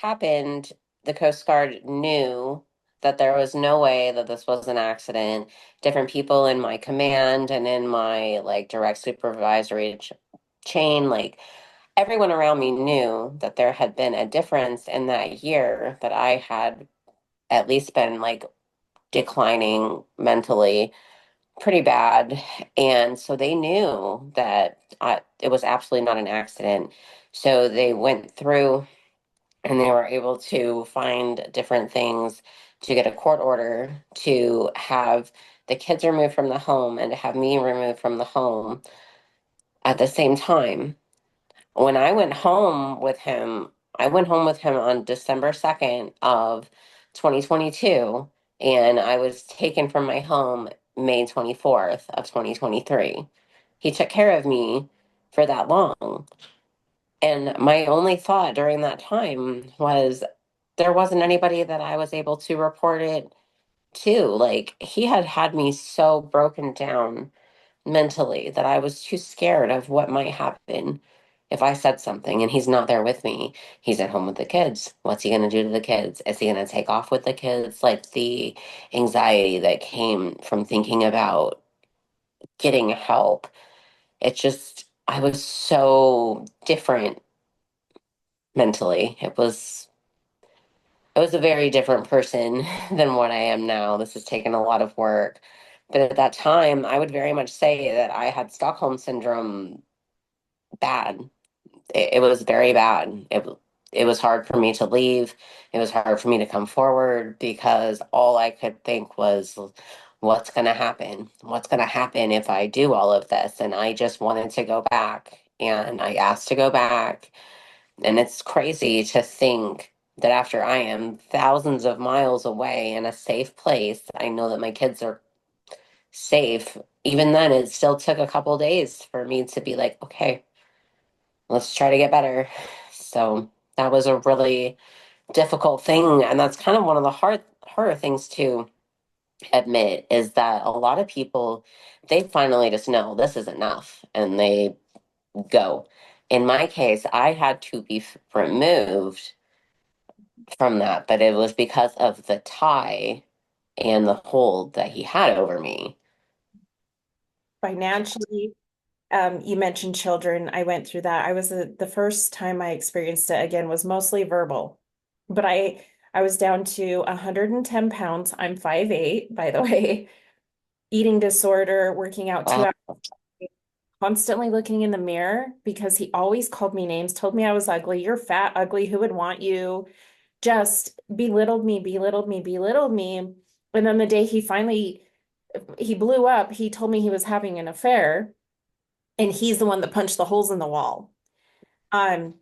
happened, the Coast Guard knew that there was no way that this was an accident. Different people in my command and in my like direct supervisory chain, like everyone around me knew that there had been a difference in that year that I had at least been like declining mentally pretty bad. And so they knew that it was absolutely not an accident. So they went through and they were able to find different things to get a court order to have the kids removed from the home and to have me removed from the home at the same time. When I went home with him, I went home with him on December 2nd of 2022, and I was taken from my home May 24th of 2023. He took care of me for that long. And my only thought during that time was there wasn't anybody that I was able to report it to. Like, he had had me so broken down mentally that I was too scared of what might happen if I said something and he's not there with me. He's at home with the kids. What's he going to do to the kids? Is he going to take off with the kids? Like the anxiety that came from thinking about getting help. It just, I was so different mentally. I was a very different person than what I am now. This has taken a lot of work. But at that time, I would very much say that I had Stockholm syndrome bad. It was very bad. It was hard for me to leave. It was hard for me to come forward because all I could think was, what's going to happen? What's going to happen if I do all of this? And I just wanted to go back. And I asked to go back. And it's crazy to think that after I am thousands of miles away in a safe place, I know that my kids are safe. Even then, it still took a couple days for me to be like, okay, let's try to get better. So that was a really difficult thing. And that's kind of one of the harder things to admit is that a lot of people, they finally just know this is enough and they go. In my case, I had to be removed from that, but it was because of the tie and the hold that he had over me. Financially, you mentioned children. I went through that. I was the first time I experienced it again was mostly verbal, but I was down to 110 pounds. I'm 5'8", by the way. Eating disorder, working out two Wow. hours, constantly looking in the mirror because he always called me names, told me I was ugly. You're fat, ugly. Who would want you? Just belittled me, belittled me, belittled me. And then the day he blew up, he told me he was having an affair, and he's the one that punched the holes in the wall. Um,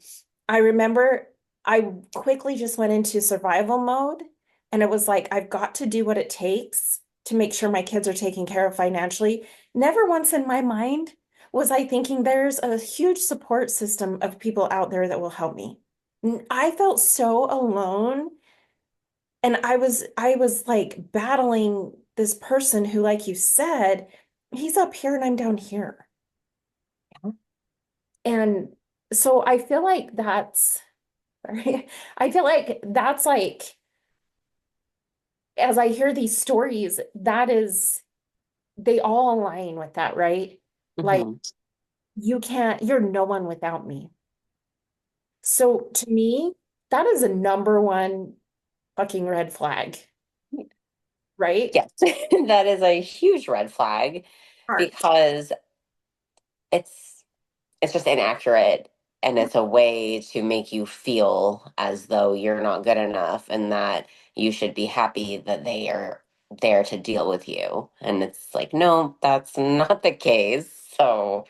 I remember I quickly just went into survival mode, and it was like, I've got to do what it takes to make sure my kids are taken care of financially. Never once in my mind was I thinking there's a huge support system of people out there that will help me. I felt so alone, and I was like battling this person who, like you said, he's up here and I'm down here. And so I feel like that's sorry. I feel like that's like, as I hear these stories, that is, they all align with that, right? Like, Hmm. you're no one without me. So to me, that is a number one fucking red flag, right? Yes, that is a huge red flag Heart. because it's it's just inaccurate and it's a way to make you feel as though you're not good enough and that you should be happy that they are there to deal with you. And it's like, no, that's not the case. So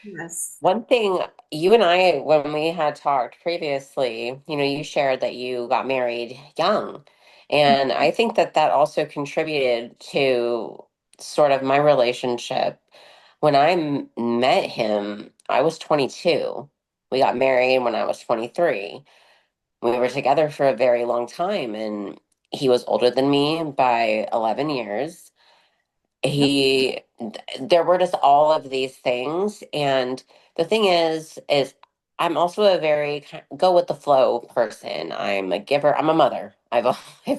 Yes. one thing you and I, when we had talked previously, you shared that you got married young. And I think that that also contributed to sort of my relationship. When met him, I was 22. We got married when I was 23. We were together for a very long time, and he was older than me by 11 years. Yep. There were just all of these things. And the thing is I'm also a very go with the flow person. I'm a giver. I'm a mother. I've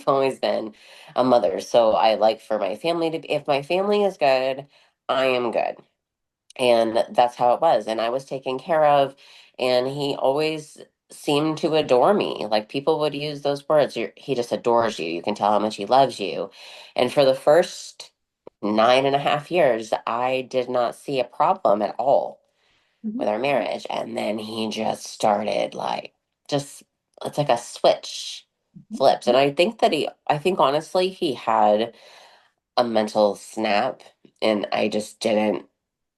always been a mother. So I like for my family to be, if my family is good, I am good. And that's how it was. And I was taken care of. And he always seemed to adore me. Like people would use those words. He just adores you. You can tell how much he loves you. And for the first 9.5 years, I did not see a problem at all Mhm. with our marriage. And then he just started like, just, it's like a switch flipped. And I think honestly, he had a mental snap and I just didn't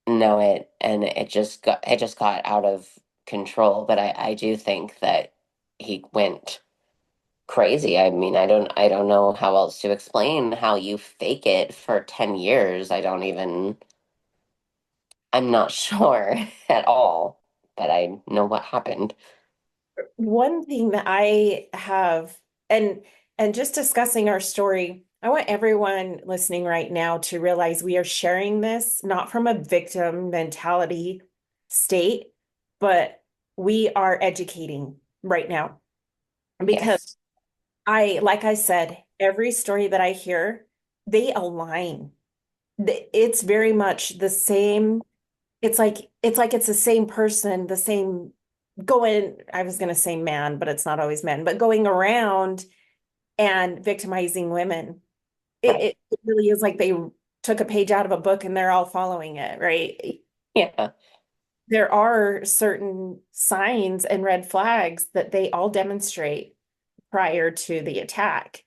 know it. And it just got out of control. But I do think that he went crazy. I mean, I don't know how else to explain how you fake it for 10 years. I'm not sure at all, but I know what happened. One thing that I have, and just discussing our story, I want everyone listening right now to realize we are sharing this not from a victim mentality state, but we are educating right now because Yes. like I said, every story that I hear, they align. It's very much the same. It's like it's the same person, the same going, I was going to say man, but it's not always men, but going around and victimizing women. Right. It really is like they took a page out of a book and they're all following it, right? Yeah. There are certain signs and red flags that they all demonstrate prior to the attack.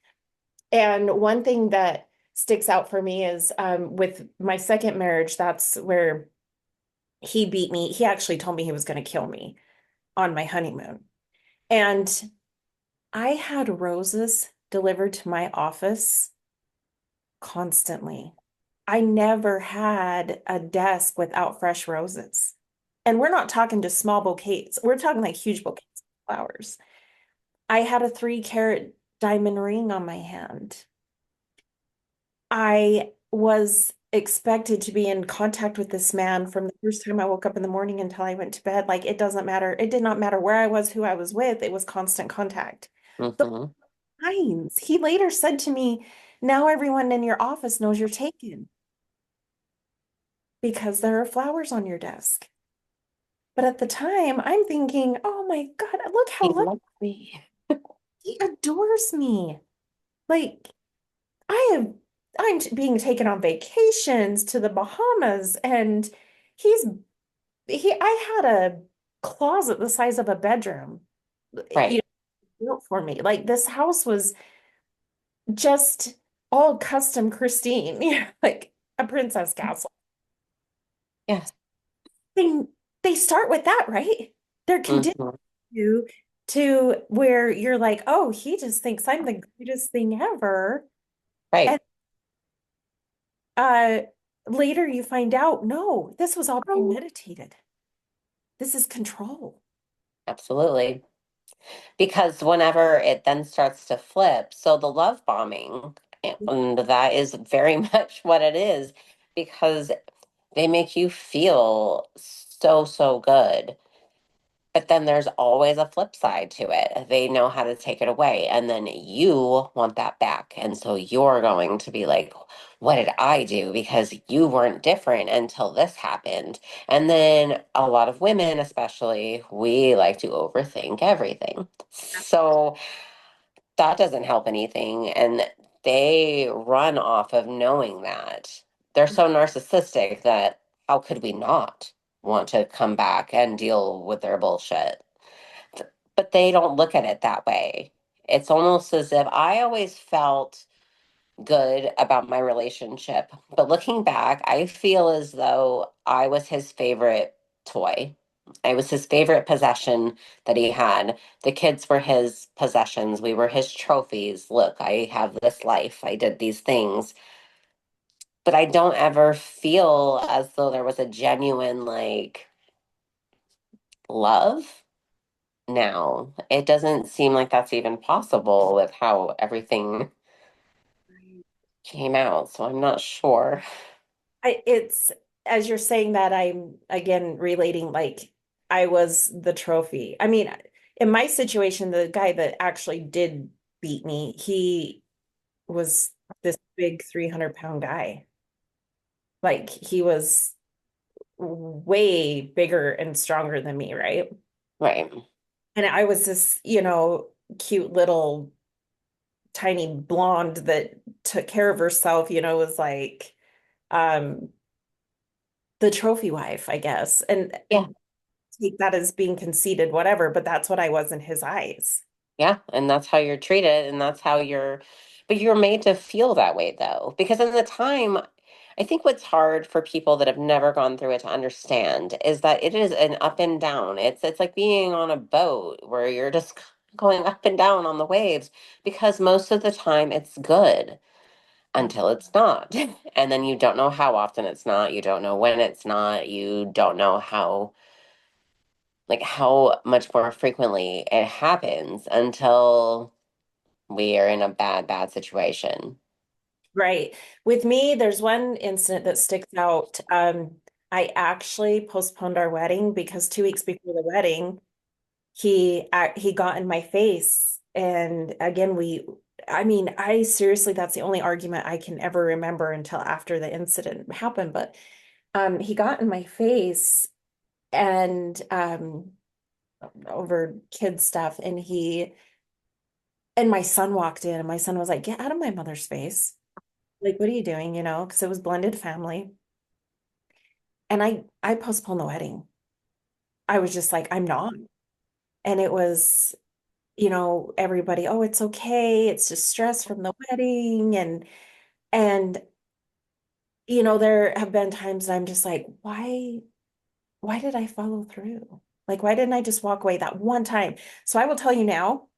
And one thing that sticks out for me is with my second marriage, that's where he beat me. He actually told me he was going to kill me on my honeymoon. And I had roses delivered to my office constantly. I never had a desk without fresh roses. And we're not talking just small bouquets. We're talking like huge bouquets of flowers. I had a 3 carat diamond ring on my hand. I was expected to be in contact with this man from the first time I woke up in the morning until I went to bed. Like it doesn't matter. It did not matter where I was, who I was with. It was constant contact. The Hmm. signs. He later said to me, now everyone in your office knows you're taken because there are flowers on your desk. But at the time, I'm thinking, oh my God, look He how lucky loved me. he adores me. Like I have, I'm being taken on vacations to the Bahamas, and he's I had a closet the size of a bedroom, you Right. know, built for me. Like this house was just all custom Christine, like a princess castle. Yes. They they start with that, right? They're conditioned Hmm. you to where you're like, oh, he just thinks I'm the greatest thing ever. And Right. uh later you find out, no, this was all premeditated. This is control. Absolutely. Because whenever it then starts to flip, so the love bombing, and that is very much what it is, because they make you feel so, so good. But then there's always a flip side to it. They know how to take it away. And then you want that back. And so you're going to be like, what did I do? Because you weren't different until this happened. And then a lot of women, especially, we like to overthink everything. So that doesn't help anything. And they run off of knowing that. They're so narcissistic that how could we not want to come back and deal with their bullshit? But they don't look at it that way. It's almost as if I always felt good about my relationship. But looking back, I feel as though I was his favorite toy. I was his favorite possession that he had. The kids were his possessions. We were his trophies. Look, I have this life. I did these things. But I don't ever feel as though there was a genuine, like, love now. It doesn't seem like that's even possible with how everything came out. So I'm not sure. It's as you're saying that, I'm again relating like I was the trophy. I mean, in my situation, the guy that actually did beat me, he was this big 300-pound guy. Like he was way bigger and stronger than me, right? Right. And I was this, cute little tiny blonde that took care of herself, was like um the trophy wife, I guess. And Yeah. take that as being conceited, whatever, but that's what I was in his eyes. Yeah. And that's how you're treated. And that's how but you're made to feel that way though. Because in the time, I think what's hard for people that have never gone through it to understand is that it is an up and down. It's like being on a boat where you're just going up and down on the waves because most of the time it's good until it's not. And then you don't know how often it's not. You don't know when it's not. You don't know how much more frequently it happens until we are in a bad situation. Right. With me, there's one incident that sticks out. I actually postponed our wedding because 2 weeks before the wedding, he got in my face. And again, I mean, I seriously, that's the only argument I can ever remember until after the incident happened. But he got in my face and over kid stuff, and my son walked in, and my son was like, "Get out of my mother's face." Like, what are you doing? Because it was blended family. And I postponed the wedding. I was just like, I'm not. And it was, everybody, oh, it's okay. It's just stress from the wedding. And there have been times I'm just like, why did I follow through? Like, why didn't I just walk away that one time? So I will tell you now,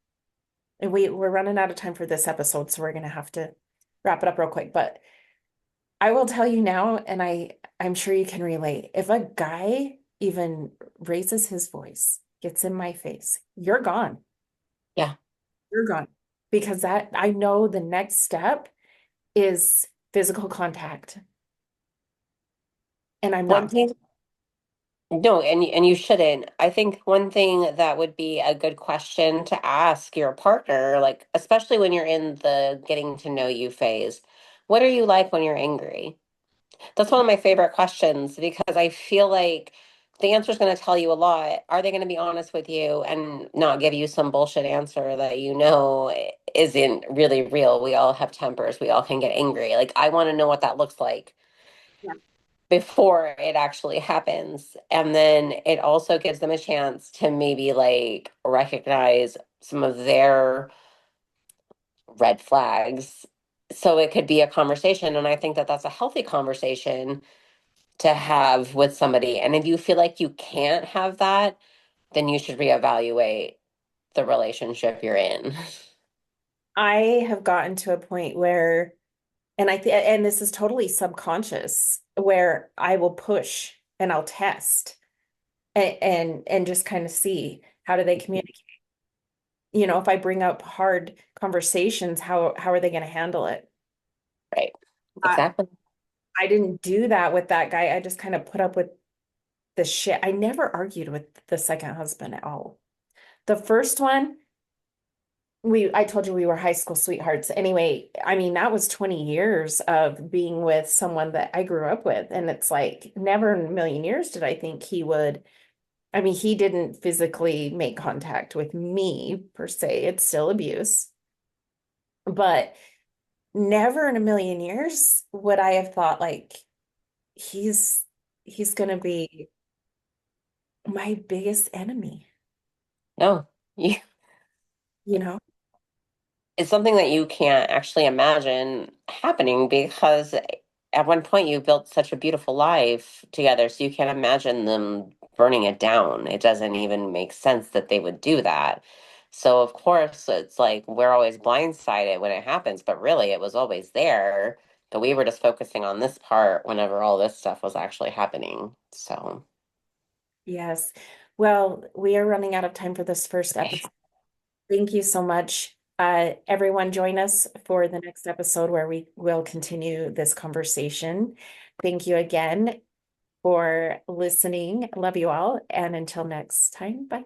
and we're running out of time for this episode, so we're gonna have to wrap it up real quick. But I will tell you now, and I'm sure you can relate. If a guy even raises his voice, gets in my face, you're gone. Yeah. You're gone. Because that I know the next step is physical contact. And I'm One not. thing, no, and you shouldn't. I think one thing that would be a good question to ask your partner, like especially when you're in the getting to know you phase, what are you like when you're angry? That's one of my favorite questions because I feel like the answer is going to tell you a lot. Are they going to be honest with you and not give you some bullshit answer that isn't really real? We all have tempers. We all can get angry. Like, I want to know what that looks like Yeah. before it actually happens. And then it also gives them a chance to maybe like recognize some of their red flags. So it could be a conversation. And I think that that's a healthy conversation to have with somebody. And if you feel like you can't have that, then you should reevaluate the relationship you're in. I have gotten to a point where, and this is totally subconscious, where I will push and I'll test and just kind of see how do they communicate. If I bring up hard conversations, how are they going to handle it? Right. I, Exactly. I didn't do that with that guy. I just kind of put up with the shit. I never argued with the second husband at all. The first one, I told you we were high school sweethearts. Anyway, I mean, that was 20 years of being with someone that I grew up with. And it's like, never in a million years did I think he would. I mean, he didn't physically make contact with me per se. It's still abuse. But never in a million years would I have thought like he's he's gonna be my biggest enemy, No, you, you know? it's something that you can't actually imagine happening because at one point you built such a beautiful life together, so you can't imagine them burning it down. It doesn't even make sense that they would do that. So of course it's like we're always blindsided when it happens, but really it was always there. But we were just focusing on this part whenever all this stuff was actually happening. So, Yes. Well, we are running out of time for this first okay. episode. Thank you so much. Everyone, join us for the next episode where we will continue this conversation. Thank you again for listening. Love you all. And until next time, bye.